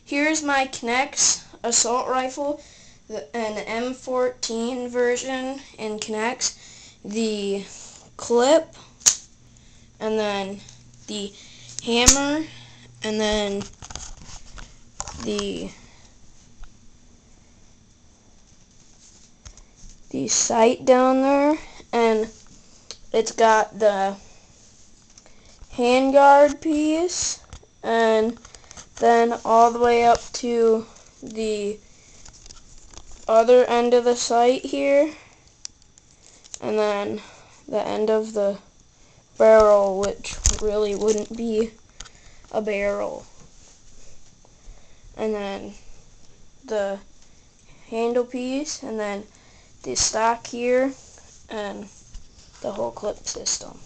Here's my knex assault rifle, an M14 version in knex. The clip, and then the hammer, and then the sight down there, and it's got the handguard piece, and then all the way up to the other end of the sight here, and then the end of the barrel, which really wouldn't be a barrel, and then the handle piece, and then the stock here, and the whole clip system.